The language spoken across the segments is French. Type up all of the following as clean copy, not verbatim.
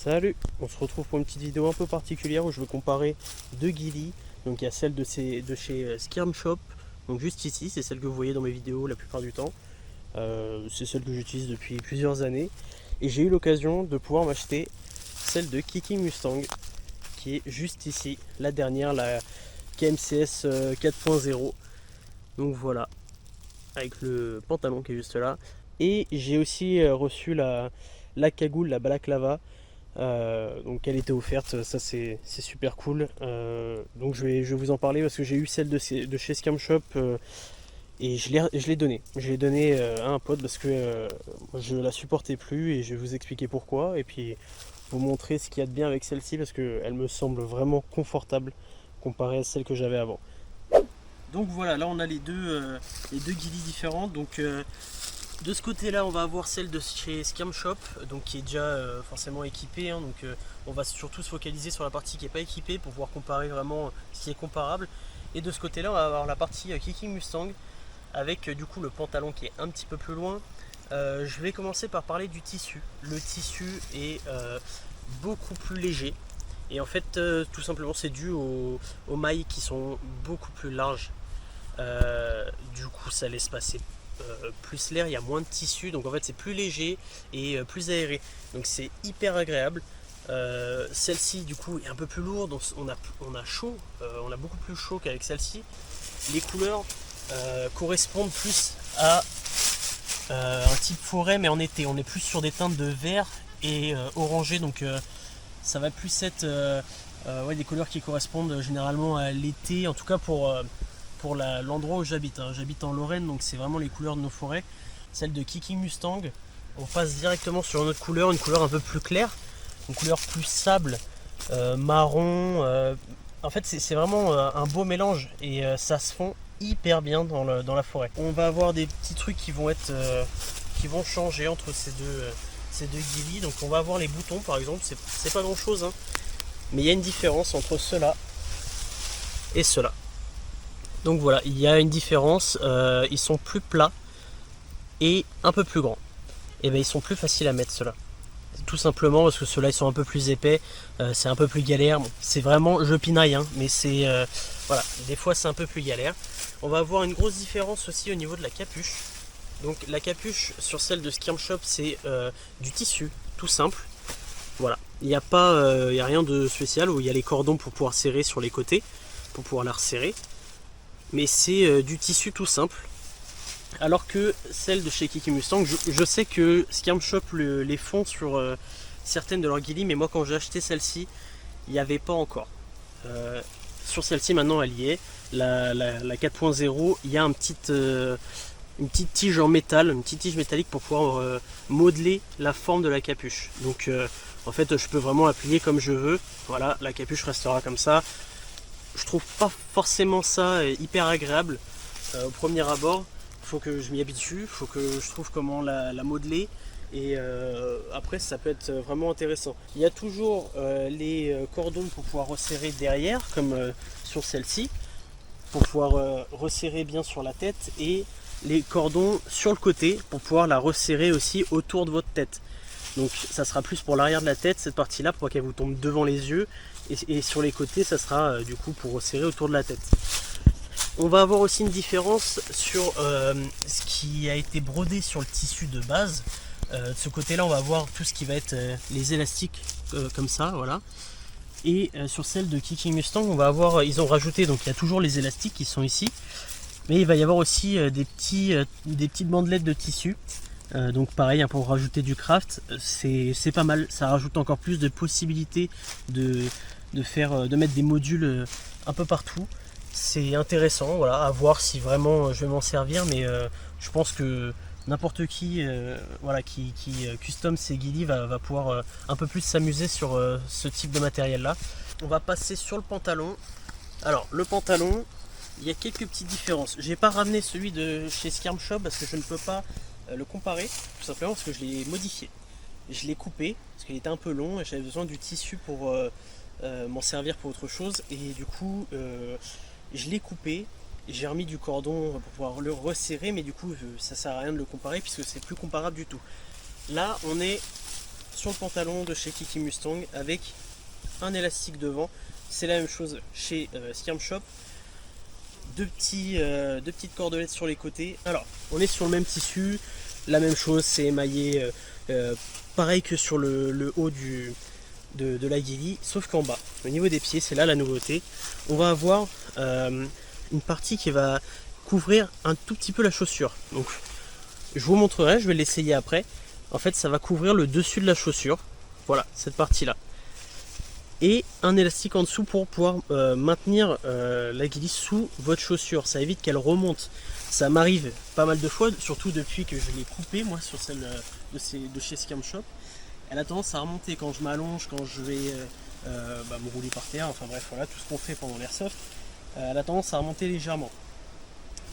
Salut, on se retrouve pour une petite vidéo un peu particulière où je veux comparer deux Gilly. Donc il y a celle de chez Skirm Shop, donc juste ici, c'est celle que vous voyez dans mes vidéos la plupart du temps. C'est celle que j'utilise depuis plusieurs années. Et j'ai eu l'occasion de pouvoir m'acheter celle de Kicking Mustang, qui est juste ici, la dernière, la KMCS 4.0. Donc voilà, avec le pantalon qui est juste là. Et j'ai aussi reçu la cagoule, la balaclava. Donc elle était offerte, ça c'est super cool. Donc je vais vous en parler parce que j'ai eu celle de chez Scam Shop et je l'ai donnée. Je l'ai donnée à un pote parce que je la supportais plus et je vais vous expliquer pourquoi. Et puis vous montrer ce qu'il y a de bien avec celle-ci parce qu'elle me semble vraiment confortable comparée à celle que j'avais avant. Donc voilà, là on a les deux Gilly différentes. Donc de ce côté là on va avoir celle de chez Scam Shop, donc qui est déjà forcément équipée, hein, donc on va surtout se focaliser sur la partie qui n'est pas équipée pour pouvoir comparer vraiment ce qui est comparable. Et de ce côté là on va avoir la partie Kicking Mustang avec du coup le pantalon qui est un petit peu plus loin. Je vais commencer par parler du tissu. Le tissu est beaucoup plus léger et en fait tout simplement c'est dû aux mailles qui sont beaucoup plus larges. Du coup ça laisse passer plus l'air, il y a moins de tissu, donc en fait c'est plus léger et plus aéré, donc c'est hyper agréable. Celle-ci du coup est un peu plus lourde, on a chaud, on a beaucoup plus chaud qu'avec celle-ci. Les couleurs correspondent plus à un type forêt, mais en été on est plus sur des teintes de vert et orangé, donc ça va plus être ouais, des couleurs qui correspondent généralement à l'été, en tout cas pour l'endroit où j'habite. Hein. J'habite en Lorraine, donc c'est vraiment les couleurs de nos forêts. Celle de Kicking Mustang, on passe directement sur une autre couleur, une couleur un peu plus claire, une couleur plus sable, marron. En fait, c'est vraiment un beau mélange et ça se fond hyper bien dans la forêt. On va avoir des petits trucs qui vont changer entre ces deux Gilly. Donc on va avoir les boutons par exemple, c'est pas grand chose, hein, mais il y a une différence entre ceux-là et ceux-là. Donc voilà, il y a une différence, ils sont plus plats et un peu plus grands. Et bien ils sont plus faciles à mettre ceux-là. Tout simplement parce que ceux-là ils sont un peu plus épais, c'est un peu plus galère. Bon, c'est vraiment, je pinaille, hein, mais c'est voilà, des fois c'est un peu plus galère. On va avoir une grosse différence aussi au niveau de la capuche. Donc la capuche sur celle de Skirm Shop c'est du tissu, tout simple. Voilà, il n'y a rien de spécial où il y a les cordons pour pouvoir serrer sur les côtés, pour pouvoir la resserrer. Mais c'est du tissu tout simple. Alors que celle de chez Kicking Mustang, je sais que Skirm Shop les font sur certaines de leurs Gilly, mais moi quand j'ai acheté celle-ci, il n'y avait pas encore. Sur celle-ci maintenant elle y est, la 4.0, il y a une petite tige en métal, une petite tige métallique pour pouvoir modeler la forme de la capuche. Donc en fait je peux vraiment la plier comme je veux, voilà, la capuche restera comme ça. Je trouve pas forcément ça hyper agréable au premier abord. Il faut que je m'y habitue, il faut que je trouve comment la modeler et après ça peut être vraiment intéressant. Il y a toujours les cordons pour pouvoir resserrer derrière comme sur celle-ci, pour pouvoir resserrer bien sur la tête, et les cordons sur le côté pour pouvoir la resserrer aussi autour de votre tête. Donc ça sera plus pour l'arrière de la tête, cette partie là, pour qu'elle vous tombe devant les yeux, et sur les côtés ça sera du coup pour resserrer autour de la tête. On va avoir aussi une différence sur ce qui a été brodé sur le tissu de base. De ce côté là on va avoir tout ce qui va être les élastiques comme ça, voilà. Et sur celle de Kicking Mustang on va avoir, ils ont rajouté, donc il y a toujours les élastiques qui sont ici, mais il va y avoir aussi des petites bandelettes de tissu. Donc pareil, hein, pour rajouter du craft, c'est pas mal, ça rajoute encore plus de possibilités de mettre des modules un peu partout. C'est intéressant, voilà, à voir si vraiment je vais m'en servir, mais je pense que n'importe qui, voilà, qui custom ses Gilly va pouvoir un peu plus s'amuser sur ce type de matériel là. On va passer sur le pantalon. Alors le pantalon, il y a quelques petites différences. J'ai pas ramené celui de chez Skirm Shop parce que je ne peux pas le comparer, tout simplement parce que je l'ai modifié. Je l'ai coupé parce qu'il était un peu long et j'avais besoin du tissu pour m'en servir pour autre chose, et du coup je l'ai coupé, j'ai remis du cordon pour pouvoir le resserrer, mais du coup ça sert à rien de le comparer puisque c'est plus comparable du tout. Là on est sur le pantalon de chez Kiki Mustang avec un élastique devant. C'est la même chose chez Skirm Shop. Deux petites cordelettes sur les côtés. Alors, on est sur le même tissu, la même chose, c'est émaillé pareil que sur le haut de la Gilly, sauf qu'en bas, au niveau des pieds, c'est là la nouveauté. On va avoir une partie qui va couvrir un tout petit peu la chaussure. Donc, je vous montrerai, je vais l'essayer après. En fait, ça va couvrir le dessus de la chaussure. Voilà, cette partie-là. Et un élastique en dessous pour pouvoir maintenir la Gilly sous votre chaussure. Ça évite qu'elle remonte. Ça m'arrive pas mal de fois, surtout depuis que je l'ai coupée, moi, sur celle de chez Skirm Shop. Elle a tendance à remonter quand je m'allonge, quand je vais me rouler par terre, enfin bref, voilà, tout ce qu'on fait pendant l'airsoft. Elle a tendance à remonter légèrement.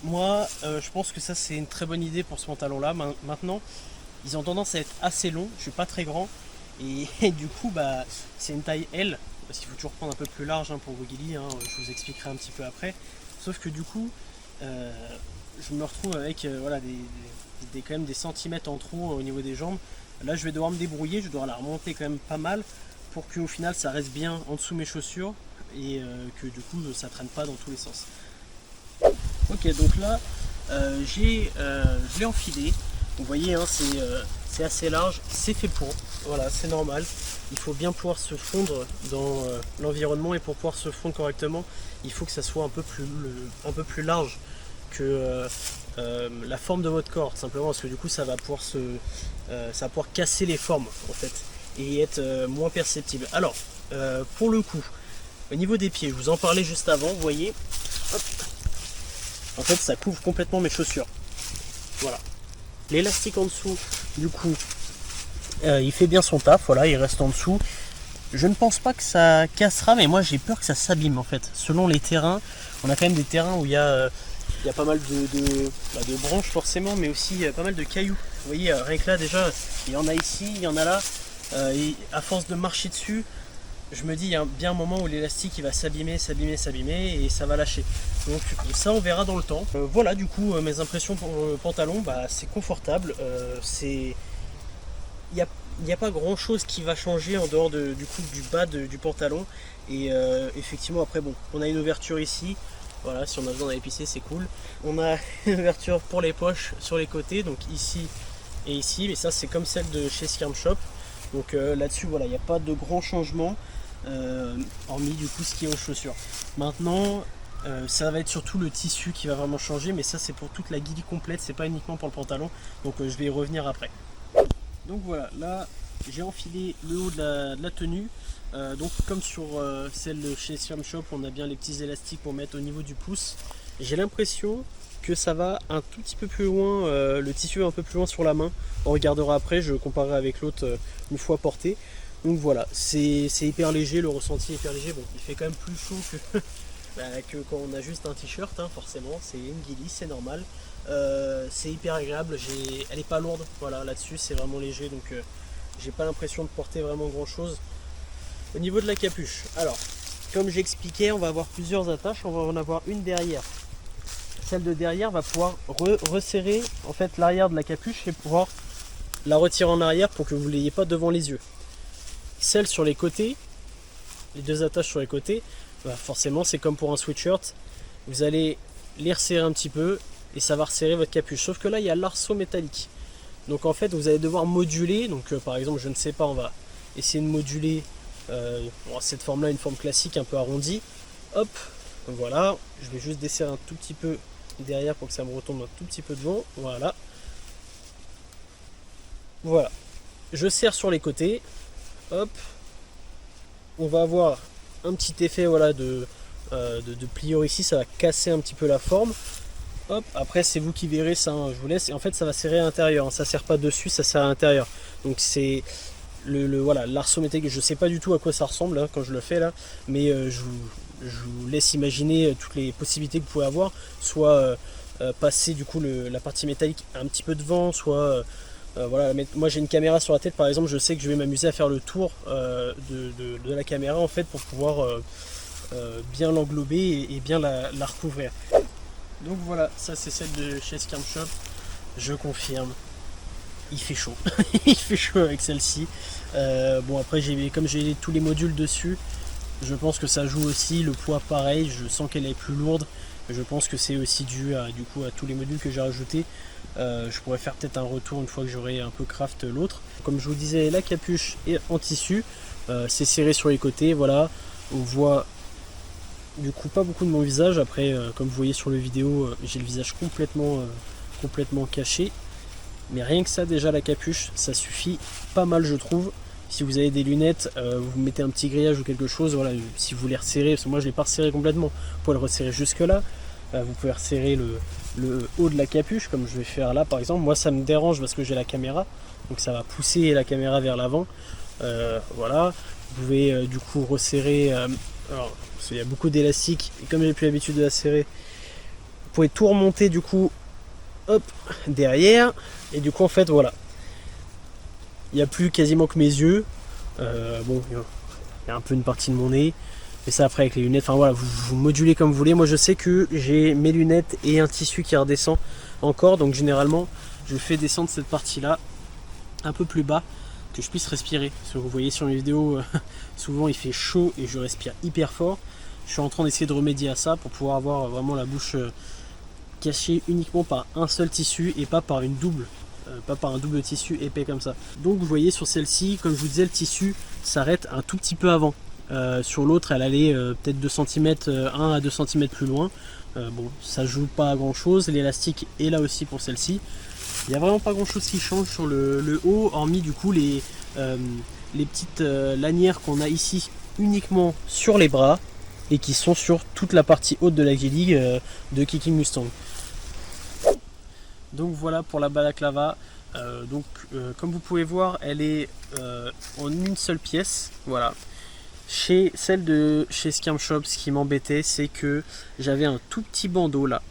Moi, je pense que ça, c'est une très bonne idée pour ce pantalon-là. Maintenant, ils ont tendance à être assez longs, je suis pas très grand. Et du coup, c'est une taille L, parce qu'il faut toujours prendre un peu plus large pour vos Gilly, je vous expliquerai un petit peu après. Sauf que du coup, je me retrouve avec quand même des centimètres en trop au niveau des jambes. Là, je vais devoir me débrouiller, je dois la remonter quand même pas mal pour qu'au final, ça reste bien en dessous de mes chaussures et que du coup, ça traîne pas dans tous les sens. Ok, donc là, je l'ai enfilé. Vous voyez, c'est assez large, c'est fait pour, voilà, c'est normal. Il faut bien pouvoir se fondre dans l'environnement et pour pouvoir se fondre correctement, il faut que ça soit un peu plus large que la forme de votre corps, simplement parce que du coup ça va pouvoir casser les formes en fait et être moins perceptible. Alors, pour le coup, au niveau des pieds, je vous en parlais juste avant, vous voyez, hop, en fait ça couvre complètement mes chaussures. Voilà. L'élastique en dessous, du coup, il fait bien son taf, voilà, il reste en dessous. Je ne pense pas que ça cassera, mais moi j'ai peur que ça s'abîme en fait. Selon les terrains, on a quand même des terrains où il y a pas mal de branches forcément, mais aussi pas mal de cailloux. Vous voyez, rien que là déjà, il y en a ici, il y en a là. Et à force de marcher dessus, je me dis, il y a bien un moment où l'élastique il va s'abîmer et ça va lâcher. Donc ça on verra dans le temps. Voilà du coup mes impressions pour le pantalon, c'est confortable. Il n'y a pas grand chose qui va changer en dehors du bas du pantalon. Et effectivement après bon, on a une ouverture ici. Voilà, si on a besoin d'aller pisser, c'est cool. On a une ouverture pour les poches sur les côtés, donc ici et ici. Mais ça c'est comme celle de chez Skirm Shop. Donc là-dessus voilà, il n'y a pas de grand changement. Hormis du coup ce qui est aux chaussures. Maintenant ça va être surtout le tissu qui va vraiment changer, mais ça c'est pour toute la Gilly complète, c'est pas uniquement pour le pantalon, donc je vais y revenir après. Donc voilà, là j'ai enfilé le haut de la tenue, donc comme sur celle de chez Skirm Shop, on a bien les petits élastiques pour mettre au niveau du pouce. J'ai l'impression que ça va un tout petit peu plus loin, le tissu un peu plus loin sur la main. On regardera après, je comparerai avec l'autre une fois porté. Donc voilà, c'est hyper léger, le ressenti est hyper léger. Bon, il fait quand même plus chaud que quand on a juste un t-shirt, forcément. C'est une Gilly, c'est normal. C'est hyper agréable, elle est pas lourde, voilà, là-dessus c'est vraiment léger, donc j'ai pas l'impression de porter vraiment grand chose. Au niveau de la capuche, alors, comme j'expliquais, on va avoir plusieurs attaches, on va en avoir une derrière. Celle de derrière va pouvoir resserrer en fait l'arrière de la capuche et pouvoir la retirer en arrière pour que vous ne l'ayez pas devant les yeux. Celle sur les côtés, les deux attaches sur les côtés, forcément c'est comme pour un sweatshirt, vous allez les resserrer un petit peu et ça va resserrer votre capuche, sauf que là il y a l'arceau métallique, donc en fait vous allez devoir moduler. Donc par exemple, je ne sais pas, on va essayer de moduler cette forme là, une forme classique un peu arrondie. Hop, voilà, je vais juste desserrer un tout petit peu derrière pour que ça me retombe un tout petit peu devant, voilà, je serre sur les côtés. Hop, on va avoir un petit effet de pliure ici, ça va casser un petit peu la forme. Hop, après c'est vous qui verrez ça, je vous laisse. Et en fait ça va serrer à l'intérieur, ça serre pas dessus, ça serre à l'intérieur. Donc c'est l'arceau métallique. Je sais pas du tout à quoi ça ressemble quand je le fais là, mais je vous laisse imaginer toutes les possibilités que vous pouvez avoir, soit passer du coup la partie métallique un petit peu devant, soit voilà, moi j'ai une caméra sur la tête par exemple, je sais que je vais m'amuser à faire le tour de la caméra en fait pour pouvoir bien l'englober et bien la recouvrir. Donc voilà, ça c'est celle de chez Skirm Shop, je confirme. il fait chaud. Il fait chaud avec celle-ci. Bon après comme j'ai tous les modules dessus, je pense que ça joue aussi. Le poids pareil, je sens qu'elle est plus lourde. Je pense que c'est aussi dû à, du coup, à tous les modules que j'ai rajoutés. Je pourrais faire peut-être un retour une fois que j'aurai un peu craft l'autre. Comme je vous disais, la capuche est en tissu. C'est serré sur les côtés, voilà. On voit du coup pas beaucoup de mon visage. Après, comme vous voyez sur le vidéo, j'ai le visage complètement caché. Mais rien que ça, déjà la capuche, ça suffit pas mal je trouve. Si vous avez des lunettes, vous mettez un petit grillage ou quelque chose, voilà, si vous les resserrez, parce que moi je ne l'ai pas resserré complètement, vous pouvez le resserrer jusque là. Vous pouvez resserrer le haut de la capuche, comme je vais faire là par exemple. Moi ça me dérange parce que j'ai la caméra, donc ça va pousser la caméra vers l'avant. Voilà, vous pouvez du coup resserrer, alors, parce qu'il y a beaucoup d'élastique, et comme j'ai plus l'habitude de la serrer, vous pouvez tout remonter du coup, hop, derrière, et du coup en fait voilà. Il n'y a plus quasiment que mes yeux. Bon, il y a un peu une partie de mon nez. Mais ça après avec les lunettes, enfin voilà, vous modulez comme vous voulez. Moi je sais que j'ai mes lunettes et un tissu qui redescend encore. Donc généralement, je fais descendre cette partie-là un peu plus bas, que je puisse respirer. Parce que vous voyez sur mes vidéos, souvent il fait chaud et je respire hyper fort. Je suis en train d'essayer de remédier à ça pour pouvoir avoir vraiment la bouche cachée uniquement par un seul tissu et pas par un double tissu épais comme ça. Donc vous voyez sur celle-ci, comme je vous disais, le tissu s'arrête un tout petit peu avant. Sur l'autre elle allait peut-être 2 cm, 1 à 2 cm plus loin. Bon, ça joue pas à grand chose. L'élastique est là aussi pour celle-ci. Il n'y a vraiment pas grand chose qui change sur le haut, hormis du coup les petites lanières qu'on a ici uniquement sur les bras et qui sont sur toute la partie haute de la Ghillie de Kicking Mustang. Donc voilà pour la balaclava. Comme vous pouvez voir, elle est en une seule pièce. Voilà. Chez celle de chez Skirm Shop, ce qui m'embêtait, c'est que j'avais un tout petit bandeau là,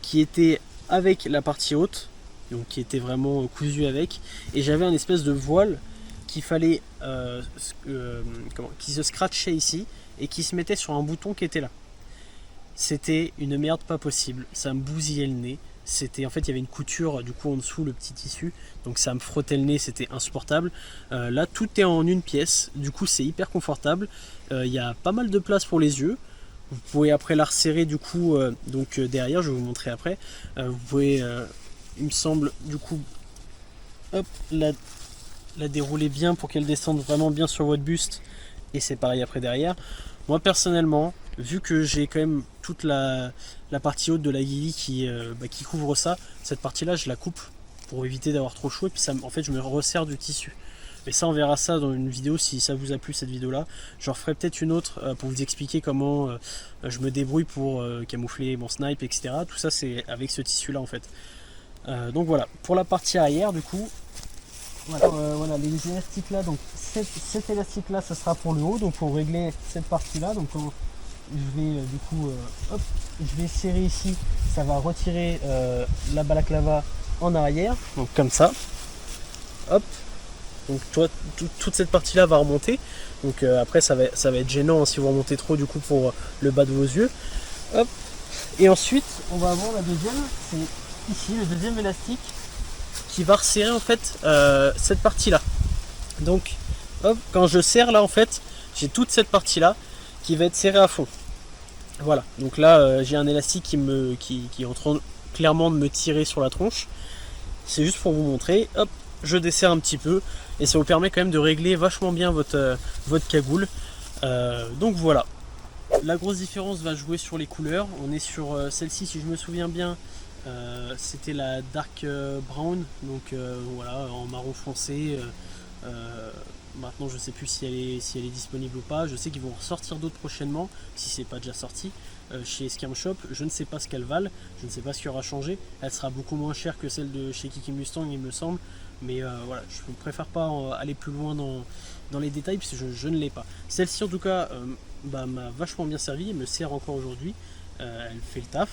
qui était avec la partie haute, donc qui était vraiment cousu avec, et j'avais un espèce de voile qu'il fallait qui se scratchait ici et qui se mettait sur un bouton qui était là. C'était une merde pas possible, ça me bousillait le nez. En fait il y avait une couture du coup en dessous, le petit tissu, donc ça me frottait le nez, c'était insupportable. Là tout est en une pièce, du coup c'est hyper confortable. Il y a pas mal de place pour les yeux. Vous pouvez après la resserrer du coup derrière, je vais vous montrer après. Vous pouvez il me semble du coup hop, la dérouler bien pour qu'elle descende vraiment bien sur votre buste, et c'est pareil après derrière. Moi personnellement, vu que j'ai quand même toute la partie haute de la Ghillie qui couvre ça, cette partie là je la coupe pour éviter d'avoir trop chaud, et puis en fait je me resserre du tissu. Mais ça on verra ça dans une vidéo, si ça vous a plu cette vidéo là. J'en ferai peut-être une autre pour vous expliquer comment je me débrouille pour camoufler mon snipe, etc. Tout ça c'est avec ce tissu là en fait. Donc voilà, pour la partie arrière du coup, voilà les élastiques là, donc cet élastique là ça sera pour le haut, donc pour régler cette partie là. Donc je vais du coup hop, je vais serrer ici, ça va retirer la balaclava en arrière, donc comme ça, hop, donc toute cette partie là va remonter, donc après ça va être gênant hein, si vous remontez trop du coup pour le bas de vos yeux, hop. Et ensuite on va avoir la deuxième, c'est ici le deuxième élastique qui va resserrer en fait cette partie là. Donc hop, quand je serre là en fait j'ai toute cette partie là qui va être serrée à fond. Voilà, donc là j'ai un élastique qui est en train clairement de me tirer sur la tronche. C'est juste pour vous montrer, hop, je desserre un petit peu et ça vous permet quand même de régler vachement bien votre cagoule. Donc voilà, la grosse différence va jouer sur les couleurs. On est sur celle-ci, si je me souviens bien, c'était la dark brown, donc voilà, en marron foncé. Maintenant je sais plus si elle est disponible ou pas. Je sais qu'ils vont ressortir d'autres prochainement, si c'est pas déjà sorti chez Skirm Shop. Je ne sais pas ce qu'elles valent, je ne sais pas ce qui aura changé. Elle sera beaucoup moins chère que celle de chez Kicking Mustang il me semble. Mais voilà, je ne préfère pas aller plus loin dans les détails puisque je ne l'ai pas. Celle-ci en tout cas m'a vachement bien servi, elle me sert encore aujourd'hui. Elle fait le taf.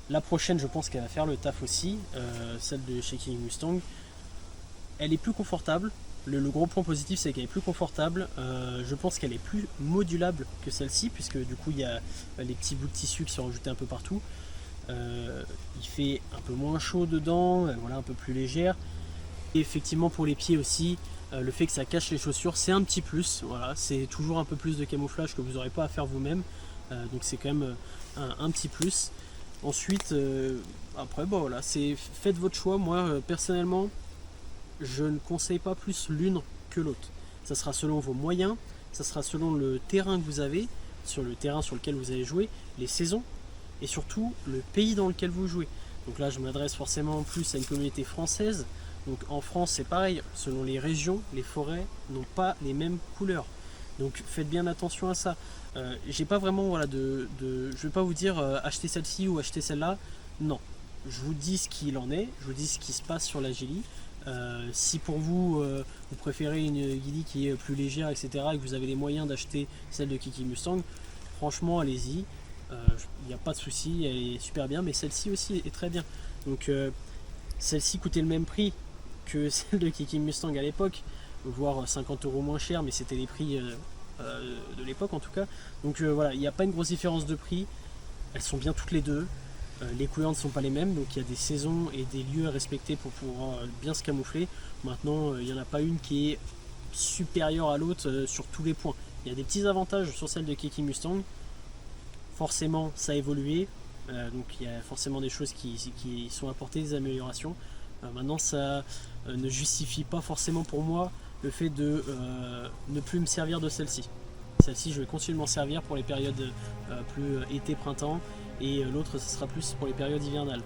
La prochaine je pense qu'elle va faire le taf aussi, celle de chez Kicking Mustang. Elle est plus confortable. Le gros point positif c'est qu'elle est plus confortable. Je pense qu'elle est plus modulable que celle-ci, puisque du coup il y a les petits bouts de tissu qui sont rajoutés un peu partout. Il fait un peu moins chaud dedans, voilà, un peu plus légère. Et effectivement pour les pieds aussi, le fait que ça cache les chaussures, c'est un petit plus. Voilà, c'est toujours un peu plus de camouflage que vous n'aurez pas à faire vous-même. Donc c'est quand même un petit plus. Ensuite, après, bon voilà, faites votre choix. Moi, personnellement, je ne conseille pas plus l'une que l'autre. Ça sera selon vos moyens, ça sera selon le terrain que vous avez, sur le terrain sur lequel vous allez jouer, les saisons, et surtout le pays dans lequel vous jouez. Donc là, je m'adresse forcément plus à une communauté française. Donc en France, c'est pareil, selon les régions, les forêts n'ont pas les mêmes couleurs. Donc faites bien attention à ça. J'ai pas vraiment, voilà, je vais pas vous dire achetez celle-ci ou achetez celle-là. Non, je vous dis ce qu'il en est, je vous dis ce qui se passe sur la Gilly. Si pour vous, vous préférez une Gilly qui est plus légère, etc., et que vous avez les moyens d'acheter celle de Kiki Mustang, franchement, allez-y. Il n'y a pas de souci, elle est super bien, mais celle-ci aussi est très bien. Donc celle-ci coûtait le même prix que celle de Kiki Mustang à l'époque, voire 50 € moins cher, mais c'était les prix de l'époque en tout cas. Donc voilà, il n'y a pas une grosse différence de prix, elles sont bien toutes les deux. Les couleurs ne sont pas les mêmes, donc il y a des saisons et des lieux à respecter pour pouvoir bien se camoufler. Maintenant, il n'y en a pas une qui est supérieure à l'autre sur tous les points. Il y a des petits avantages sur celle de Kiki Mustang. Forcément, ça a évolué, donc il y a forcément des choses qui sont apportées, des améliorations. Maintenant, ça ne justifie pas forcément pour moi le fait de ne plus me servir de celle-ci. Celle-ci, je vais continuer de m'en servir pour les périodes plus été-printemps, et l'autre, ce sera plus pour les périodes hivernales.